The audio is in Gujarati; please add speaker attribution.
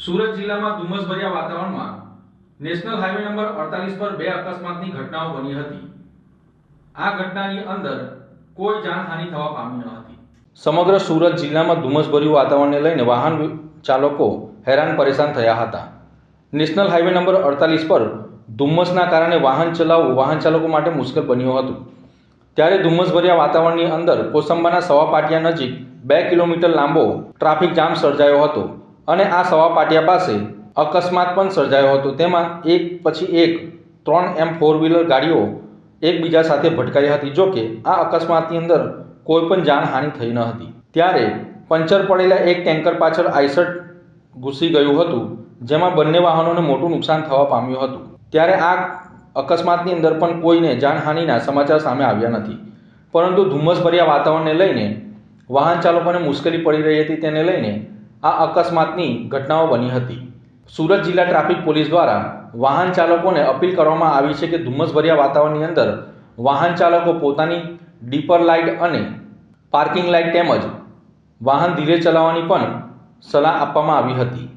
Speaker 1: સુરત જિલ્લામાં ધુમ્મસભર્યા વાતાવરણમાં નેશનલ હાઈવે નંબર 48 પર બે અકસ્માતની ઘટનાઓ બની હતી। આ ઘટનાની અંદર કોઈ જાનહાનિ થવા પામી ન હતી। સમગ્ર સુરત જિલ્લામાં ધુમ્મસભર્યું વાતાવરણને લઈને વાહન ચાલકો હેરાન પરેશાન થયા હતા। નેશનલ હાઈવે નંબર 48 પર ધુમ્મસના કારણે વાહન ચલાવવું વાહન ચાલકો માટે મુશ્કેલ બન્યું હતું। ત્યારે ધુમ્મસભર્યા વાતાવરણની અંદર કોસંબાના સવા પાટિયા નજીક 2 કિલોમીટર લાંબો ટ્રાફિક જામ સર્જાયો હતો અને આ સવા પાટિયા પાસે અકસ્માત પણ સર્જાયો હતો। તેમાં એક પછી એક 3 4 વ્હીલર ગાડીઓ એકબીજા સાથે ભટકાઈ હતી। જો કે આ અકસ્માતની અંદર કોઈ પણ જાનહાનિ થઈ ન હતી। ત્યારે પંચર પડેલા એક ટેન્કર પાછળ આઈસર ઘૂસી ગયું હતું, જેમાં બંને વાહનોને મોટું નુકસાન થવા પામ્યું હતું। ત્યારે આ અકસ્માતની અંદર પણ કોઈને જાનહાનિના સમાચાર સામે આવ્યા નથી, પરંતુ ધુમ્મસભર્યા વાતાવરણને લઈને વાહન ચાલકોને મુશ્કેલી પડી રહી હતી। તેને લઈને આ અકસ્માતની ઘટનાઓ બની હતી। સુરત જિલ્લા ટ્રાફિક પોલીસ દ્વારા વાહન ચાલકોને અપીલ કરવામાં આવી છે કે ધુમ્મસભર્યા વાતાવરણની અંદર વાહન ચાલકો પોતાની ડીપર લાઇટ અને પાર્કિંગ લાઇટ તેમજ વાહન ધીરે ચલાવવાની પણ સલાહ આપવામાં આવી હતી।